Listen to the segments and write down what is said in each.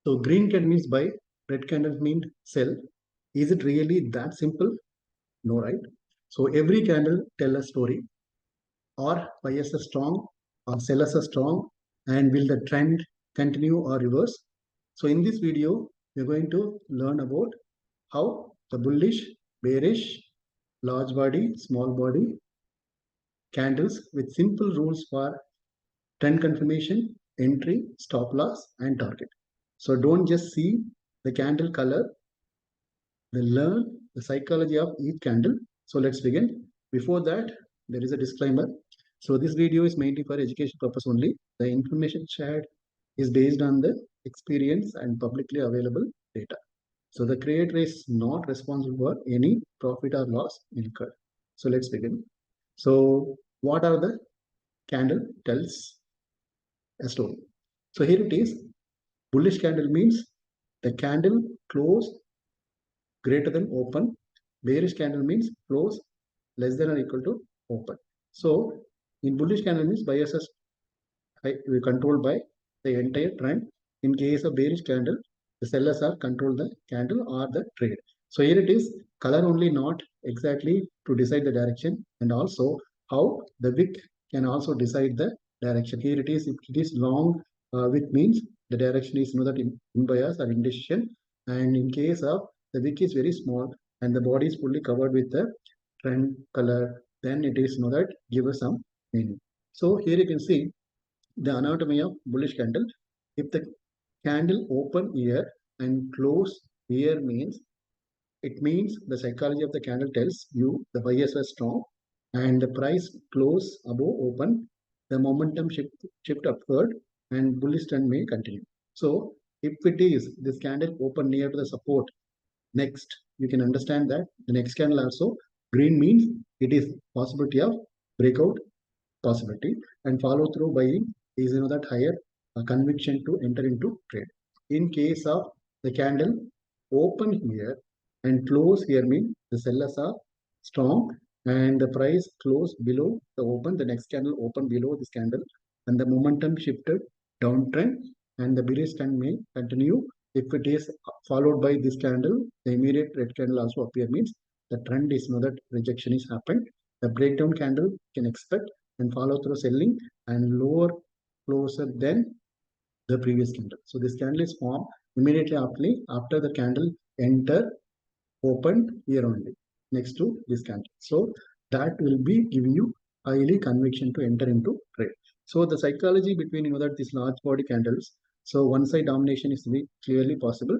So green candle means buy, red candle means sell. Is it really that simple? No, right? So every candle tell a story, or buyers are strong or sellers are strong, and will the trend continue or reverse? So in this video, we're going to learn about how the bullish, bearish, large body, small body candles with simple rules for trend confirmation, entry, stop loss, and target. So don't just see the candle color, they learn the psychology of each candle. So let's begin. Before that, there is a disclaimer. So this video is mainly for education purpose only. The information shared is based on the experience and publicly available data. So the creator is not responsible for any profit or loss incurred. So let's begin. So what are the candle tells a story? So here it is. Bullish candle means the candle close greater than open. Bearish candle means close less than or equal to open. So in bullish candle means buyers are controlled by the entire trend. In case of bearish candle, the sellers are control the candle or the trade. So here it is color only, not exactly to decide the direction, and also how the wick can also decide the direction. Here it is, if it is long wick means the direction is that in bias or indecision, and in case of the wick is very small and the body is fully covered with the trend color, then it is that give us some meaning. So here you can see the anatomy of bullish candle. If the candle open here and close here means, it means the psychology of the candle tells you the buyers are strong and the price close above open, the momentum shift upward and bullish trend may continue. So if it is this candle open near to the support, next you can understand that the next candle also green means it is possibility of breakout possibility, and follow through buying is that higher conviction to enter into trade. In case of the candle open here and close here means the sellers are strong and the price close below the open, the next candle open below this candle and the momentum shifted downtrend and the bearish trend may continue. If it is followed by this candle, the immediate red candle also appear means the trend is that rejection is happened. The breakdown candle can expect and follow through selling and lower closer than the previous candle. So this candle is formed immediately after the candle enter opened here only next to this candle. So that will be giving you highly conviction to enter into trade. So the psychology between that these large body candles. So one side domination is clearly possible.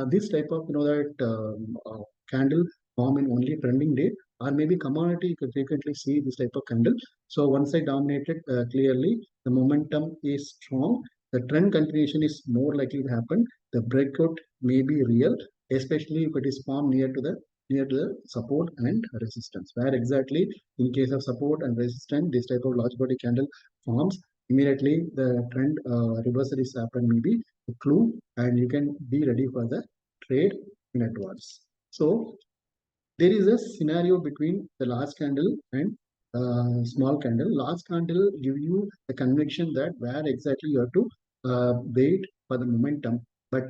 This type of that candle form in only trending day, or maybe commodity you can frequently see this type of candle. So one side dominated clearly, the momentum is strong, the trend continuation is more likely to happen, the breakout may be real, especially if it is formed near to the support and resistance. Where exactly in case of support and resistance, this type of large body candle forms, immediately the trend reversal is happen maybe a clue, and you can be ready for the trade in advance. So there is a scenario between the large candle and small candle. Large candle give you the conviction that where exactly you have to wait for the momentum. But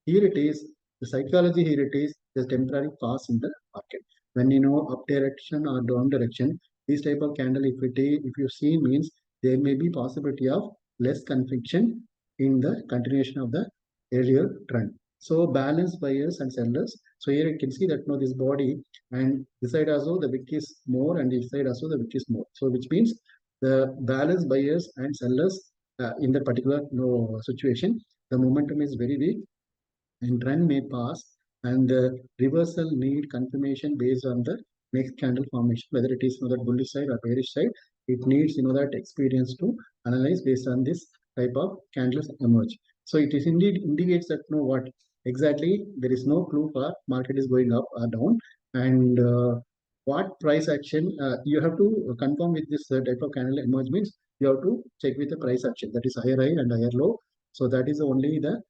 here it is, the psychology here it is the temporary pause in the market. When up direction or down direction, this type of candle, if you see means there may be possibility of less conviction in the continuation of the earlier trend. So balance buyers and sellers. So here you can see that this body and this side also the wick is more and this side also the wick is more. So which means the balance buyers and sellers in that particular situation, the momentum is very weak and trend may pass and the reversal need confirmation based on the next candle formation, whether it is that bullish side or bearish side. It needs that experience to analyze based on this type of candles emerge. So it is indeed indicates that what exactly there is no clue for market is going up or down, and what price action you have to confirm with this type of candle emerge means you have to check with the price action, that is higher high and higher low. So that is only the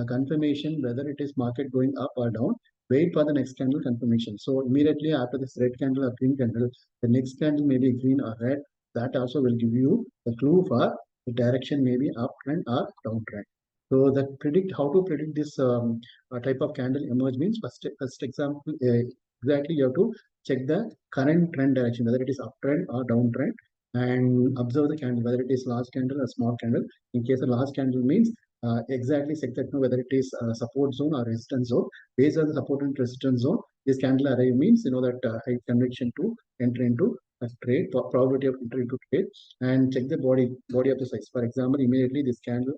confirmation whether it is market going up or down. Wait for the next candle confirmation. So immediately after this red candle or green candle, the next candle may be green or red. That also will give you the clue for the direction, may be uptrend or downtrend. So that how to predict this type of candle emerge means first example, exactly you have to check the current trend direction, whether it is uptrend or downtrend, and observe the candle, whether it is large candle or small candle. In case a large candle means exactly check that whether it is support zone or resistance zone. Based on the support and resistance zone, this candle arrive means that high conviction to enter into a trade, probability of entry into trade, and check the body of the size. For example, immediately this candle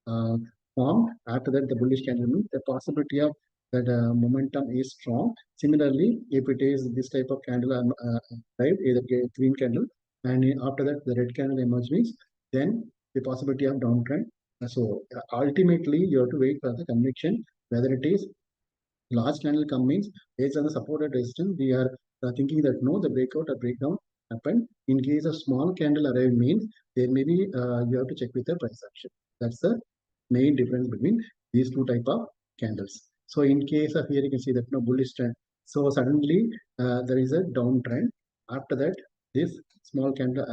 uh, formed. After that, the bullish candle means the possibility of that momentum is strong. Similarly, if it is this type of candle, right, either green candle, and after that the red candle emerges, means then the possibility of downtrend. So ultimately, you have to wait for the conviction whether it is large candle come means based on the supported resistance. We are thinking that no, the breakout or breakdown happened. In case of small candle arrive means there may be you have to check with the price action. That's the main difference between these two type of candles. So in case of here, you can see that no bullish trend. So suddenly there is a downtrend. After that, this small candle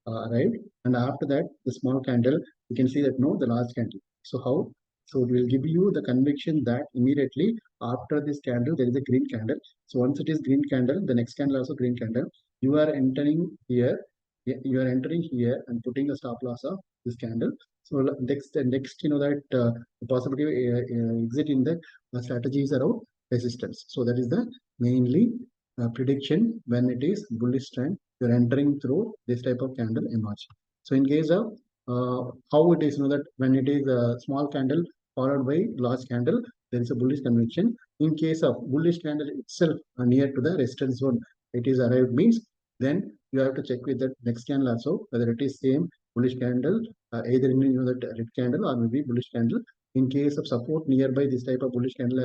arrived, and after that, the small candle, you can see that no, the large candle. So how? So it will give you the conviction that immediately after this candle, there is a green candle. So once it is green candle, the next candle also green candle. You are entering here. You are entering here and putting a stop loss of this candle. So next, that the possibility exit in the strategies around resistance. So that is the mainly prediction when it is bullish trend. You're entering through this type of candle emerge. So in case of how it is, that when it is a small candle followed by large candle, there is a bullish conviction. In case of bullish candle itself near to the resistance zone, it is arrived means then you have to check with the next candle also whether it is same bullish candle, either in that red candle or maybe bullish candle. In case of support nearby this type of bullish candle,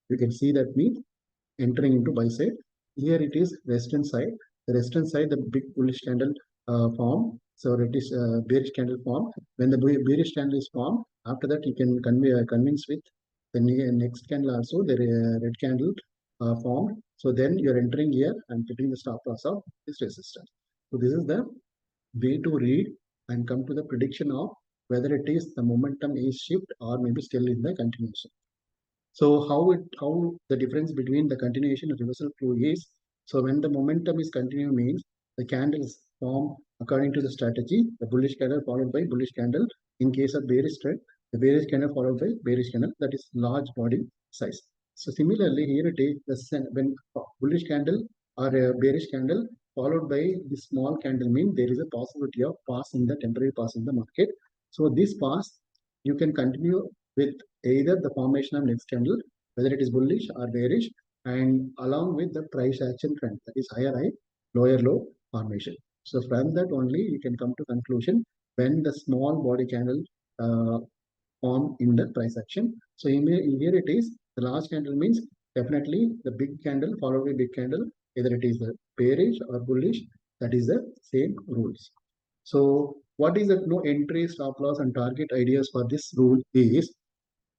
you can see that means entering into buy side. Here it is resistance side. The resistance side, the big bullish candle form. So it is bearish candle form. When the bearish candle is formed, after that you can convince with the next candle also the red candle formed. So then you're entering here and putting the stop loss of this resistance. So this is the way to read and come to the prediction of whether it is the momentum is shift or maybe still in the continuation. So how the difference between the continuation and reversal flow is, so when the momentum is continue means the candles form according to the strategy, the bullish candle followed by bullish candle. In case of bearish trend, the bearish candle followed by bearish candle, that is large body size. So similarly here it is when bullish candle or a bearish candle followed by the small candle means there is a possibility of pass in the temporary pass in the market. So this pass you can continue with either the formation of next candle, whether it is bullish or bearish, and along with the price action trend, that is higher high, lower low formation. So from that only you can come to conclusion when the small body candle uh, form in the price action. So here it is, the large candle means definitely the big candle followed by big candle, either it is the bearish or bullish, that is the same rules. So what is that no entry, stop loss and target ideas for this rule is,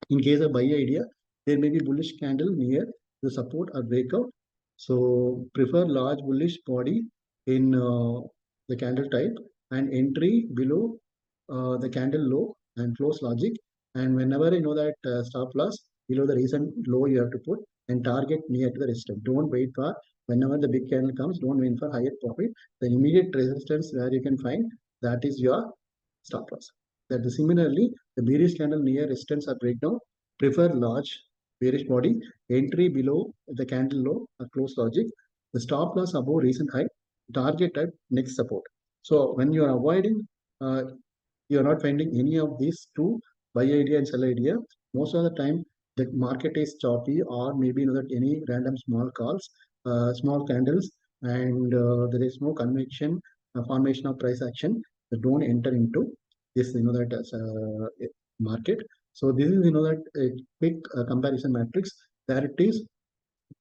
in case of buy idea, there may be bullish candle near the support or breakout. So prefer large bullish body in the candle type and entry below the candle low and close logic. And whenever you know that stop loss below the recent low you have to put and target near to the resistance. Don't wait for whenever the big candle comes. Don't wait for higher profit. The immediate resistance where you can find, that is your stop loss. That is similarly, the bearish candle near resistance or breakdown, prefer large bearish body, entry below the candle low or close logic, the stop loss above recent high, target at next support. So when you are avoiding, uh, you are not finding any of these two, buy idea and sell idea, most of the time the market is choppy or maybe that any random small calls, small candles, and there is no conviction formation of price action. Don't enter into this that as a market. So this is that a quick comparison matrix, that it is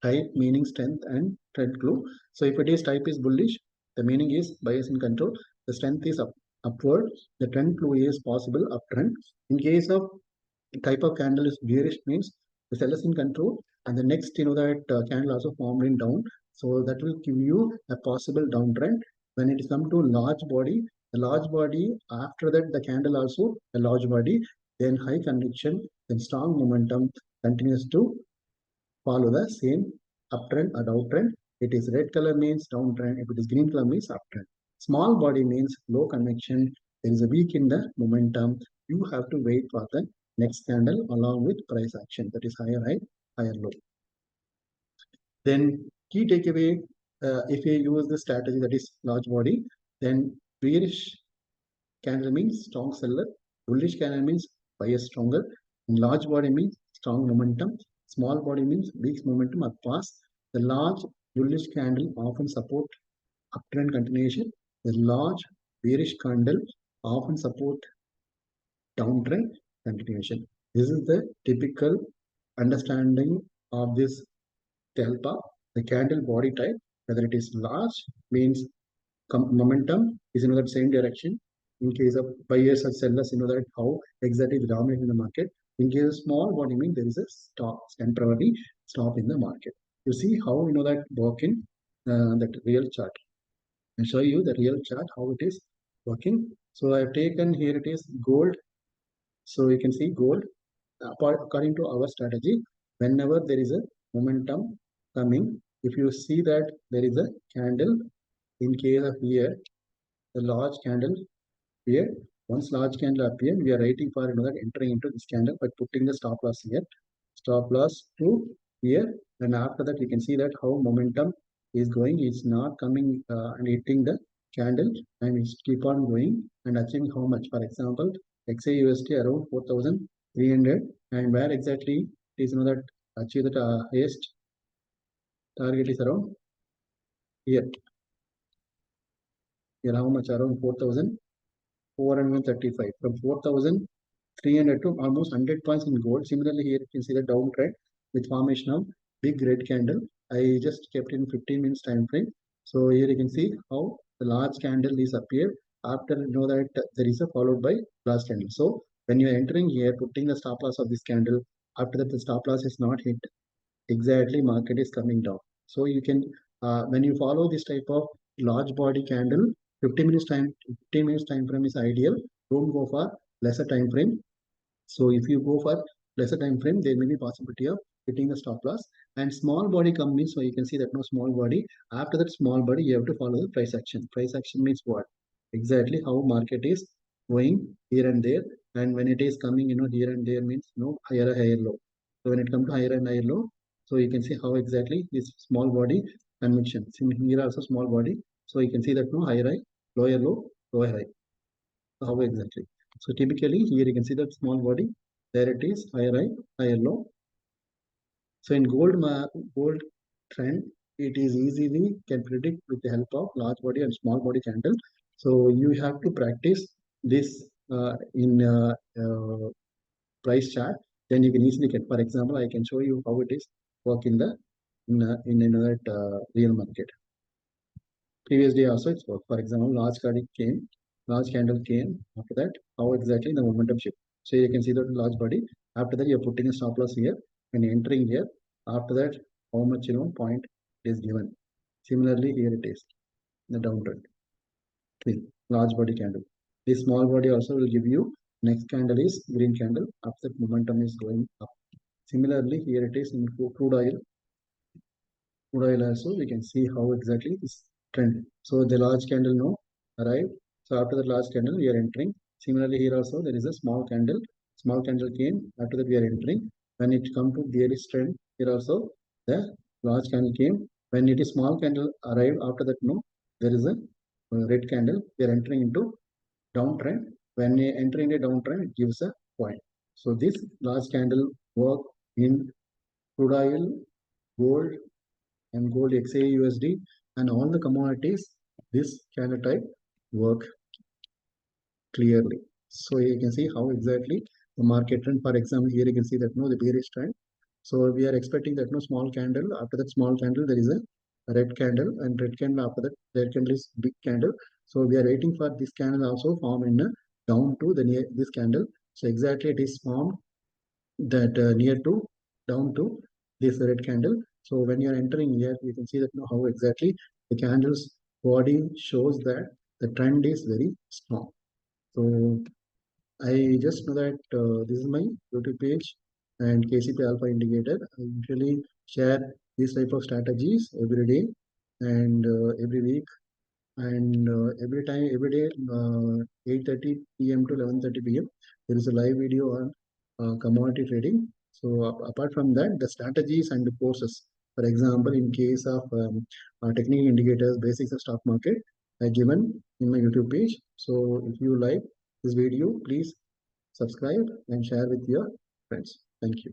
type meaning strength and trend clue. So if it is type is bullish, the meaning is bias in control. The strength is upward. The trend clue is possible uptrend. In case of type of candle is bearish means the seller is in control, and the next that candle also formed in down. So that will give you a possible downtrend. When it is come to large body, the large body after that the candle also a large body. then high conviction, then strong momentum continues to follow the same uptrend or downtrend. It is red color means downtrend. If it is green color means uptrend. Small body means low conviction. There is a weak in the momentum. You have to wait for the next candle along with price action. That is higher high, higher low. Then key takeaway, if you use the strategy that is large body, then bearish candle means strong seller, bullish candle means buyer stronger, and large body means strong momentum, small body means weak momentum or pass. The large bullish candle often support uptrend continuation. The large bearish candle often support downtrend continuation. This is the typical understanding of this delta, the candle body type, whether it is large means momentum is in that same direction. In case of buyers or sellers, you know that how exactly is dominating the market. In case of small body means there is a stop, temporary stop in the market. You see how you know that working that real chart. I'll show you the real chart how it is working. So I've taken here it is gold. So you can see gold according to our strategy. Whenever there is a momentum coming, if you see that there is a candle in case of here, the large candle here. Once large candle appear, we are waiting for another entering into this candle by putting the stop loss here. Stop loss to here, and after that you can see that how momentum is going. It's not coming and hitting the candle, and it's keep on going and achieving how much. For example, XAUSD around 4,300, and where exactly it is, you know that achieve that highest target is around here. Here how much? Around 4,435 from 4,300 to almost 100 points in gold. Similarly, here you can see the downtrend with formation of big red candle. I just kept in 15 minutes time frame. So here you can see how the large candle is appeared after you know that there is a followed by large candle. So when you are entering here, putting the stop loss of this candle, after that the stop loss is not hit, exactly market is coming down. So you can when you follow this type of large body candle, 15 minutes time frame is ideal. Don't go for lesser time frame. So if you go for lesser time frame, there may be possibility of hitting the stop loss. And small body companies, so you can see that no small body. After that small body, you have to follow the price action. Price action means what? Exactly how market is going here and there. And when it is coming, you know, here and there means no higher, higher, low. So when it comes to higher and higher low, so you can see how exactly this small body conviction. See here also small body. So you can see that no higher high, lower low, lower high. So how exactly? So typically here you can see that small body. There it is higher high, higher low. So in gold trend, it is easily can predict with the help of large body and small body candle. So you have to practice this in price chart. Then you can easily get. For example, I can show you how it is work in the in another real market. Previous day also it's worked. For example, large candle came. After that, how exactly the momentum shift. So you can see that large body. After that, you're putting a stop loss here and entering here. After that, how much point is given. Similarly, here it is the downtrend. Large body candle. This small body also will give you next candle is green candle. After that, momentum is going up. Similarly, here it is in crude oil. Crude oil also we can see how exactly this trend. So the large candle no arrived. So after the large candle we are entering. Similarly here also there is a small candle. Small candle came. After that we are entering. When it come to bearish trend here also the large candle came. When it is small candle arrived after that no there is a red candle. We are entering into downtrend. When we entering a downtrend it gives a point. So this large candle work in crude oil, gold, and gold XAUSD and all the commodities, this candle type work clearly. So you can see how exactly the market trend. For example, here you can see that no the bearish trend. So we are expecting that no small candle. After that small candle, there is a red candle, and red candle after that red candle is big candle. So we are waiting for this candle also form in a down to the near this candle. So exactly it is formed that near to down to this red candle. So when you are entering here, you can see that how exactly the candle's body shows that the trend is very strong. So I just know that this is my YouTube page and KCP Alpha Indicator. I usually share these type of strategies every day and every week and every time, every day, 8:30 p.m. to 11:30 p.m. There is a live video on commodity trading. So apart from that, the strategies and the courses. For example, in case of technical indicators, basics of stock market, I given in my YouTube page. So if you like this video, please subscribe and share with your friends. Thank you.